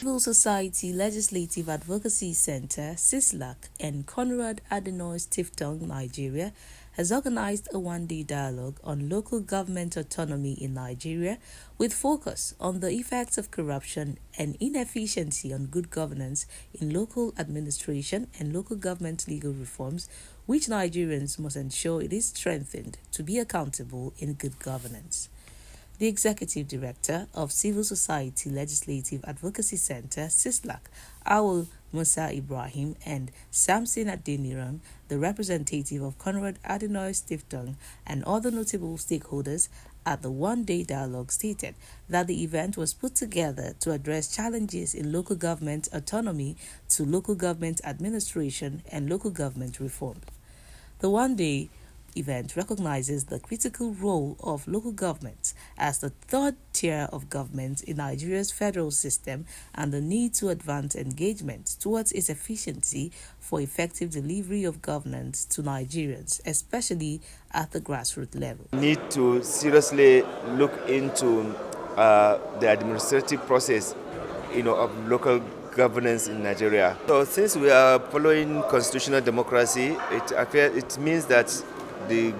Civil Society Legislative Advocacy Center, CISLAC, and Konrad Adenauer Stiftung, Nigeria, has organized a one-day dialogue on local government autonomy in Nigeria with focus on the effects of corruption and inefficiency on good governance in local administration and local government legal reforms, which Nigerians must ensure it is strengthened to be accountable in good governance. The Executive Director of Civil Society Legislative Advocacy Center, CISLAC, Awul Musa Ibrahim, and Samson Adeniran, the representative of Konrad Adenauer Stiftung, and other notable stakeholders at the one-day dialogue stated that the event was put together to address challenges in local government autonomy to local government administration and local government reform. The one-day event recognizes the critical role of local governments as the third tier of government in Nigeria's federal system and the need to advance engagement towards its efficiency for effective delivery of governance to Nigerians, especially at the grassroots level. We need to seriously look into the administrative process, of local governance in Nigeria. So since we are following constitutional democracy, it means that the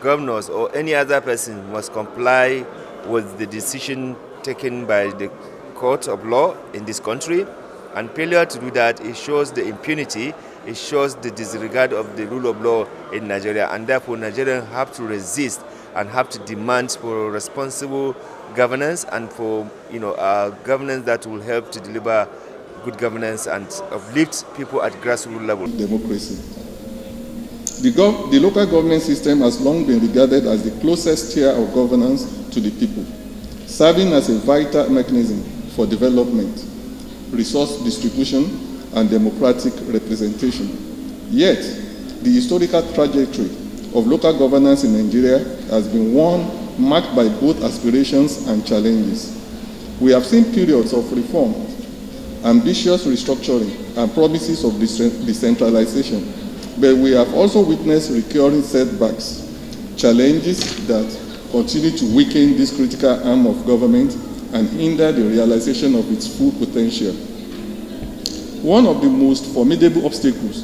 governors or any other person must comply with the decision taken by the court of law in this country, and failure to do that, it shows the impunity, it shows the disregard of the rule of law in Nigeria, and therefore Nigerians have to resist and have to demand for responsible governance and for governance that will help to deliver good governance and uplift people at grassroots level. Democracy. The local government system has long been regarded as the closest tier of governance to the people, serving as a vital mechanism for development, resource distribution, and democratic representation. Yet, the historical trajectory of local governance in Nigeria has been one marked by both aspirations and challenges. We have seen periods of reform, ambitious restructuring, and promises of decentralization. But we have also witnessed recurring setbacks, challenges that continue to weaken this critical arm of government and hinder the realization of its full potential. One of the most formidable obstacles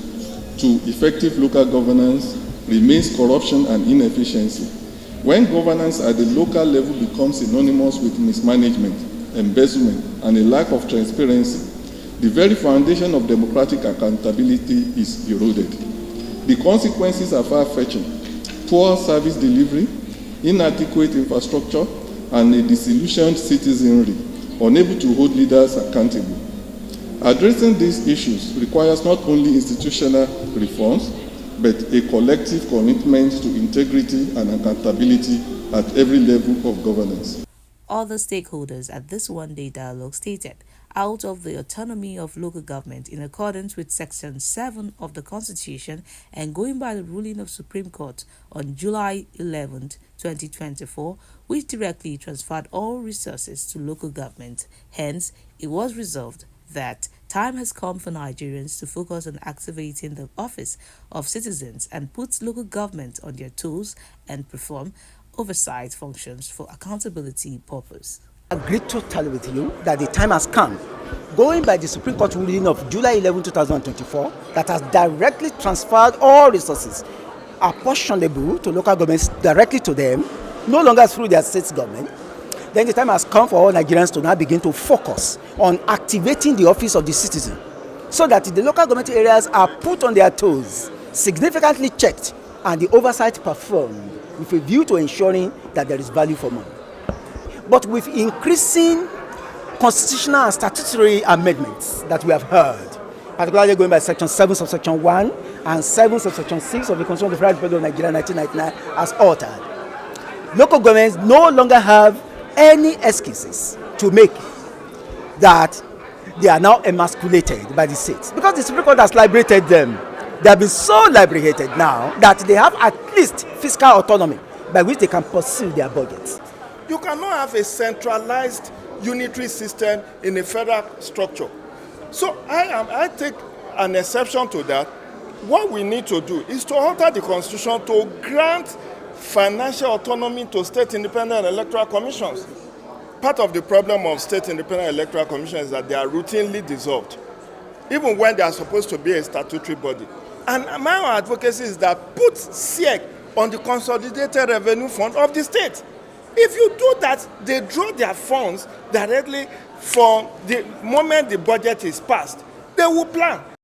to effective local governance remains corruption and inefficiency. When governance at the local level becomes synonymous with mismanagement, embezzlement, and a lack of transparency, the very foundation of democratic accountability is eroded. The consequences are far-fetching: poor service delivery, inadequate infrastructure, and a disillusioned citizenry unable to hold leaders accountable. Addressing these issues requires not only institutional reforms, but a collective commitment to integrity and accountability at every level of governance. Other stakeholders at this one-day dialogue stated, out of the autonomy of local government in accordance with Section 7 of the Constitution and going by the ruling of Supreme Court on July 11, 2024, which directly transferred all resources to local government. Hence, it was resolved that time has come for Nigerians to focus on activating the office of citizens and put local government on their toes and perform oversight functions for accountability purpose. I agree totally with you that the time has come, going by the Supreme Court ruling of July 11, 2024, that has directly transferred all resources apportionable to local governments directly to them, no longer through their state government. Then the time has come for all Nigerians to now begin to focus on activating the office of the citizen, so that the local government areas are put on their toes, significantly checked, and the oversight performed with a view to ensuring that there is value for money. But with increasing constitutional and statutory amendments that we have heard, particularly going by Section 7 subsection 1 and 7 subsection 6 of the Constitution of the Federal Republic of Nigeria 1999 as altered, local governments no longer have any excuses to make that they are now emasculated by the states, because the Supreme Court has liberated them. They have been so liberated now that they have at least fiscal autonomy by which they can pursue their budgets. You cannot have a centralized unitary system in a federal structure. So I take an exception to that. What we need to do is to alter the Constitution to grant financial autonomy to state independent electoral commissions. part of the problem of state independent electoral commission is that they are routinely dissolved, even when they are supposed to be a statutory body. And my own advocacy is that put SEC on the Consolidated Revenue Fund of the state. If you do that, they draw their funds directly from the moment the budget is passed. They will plan.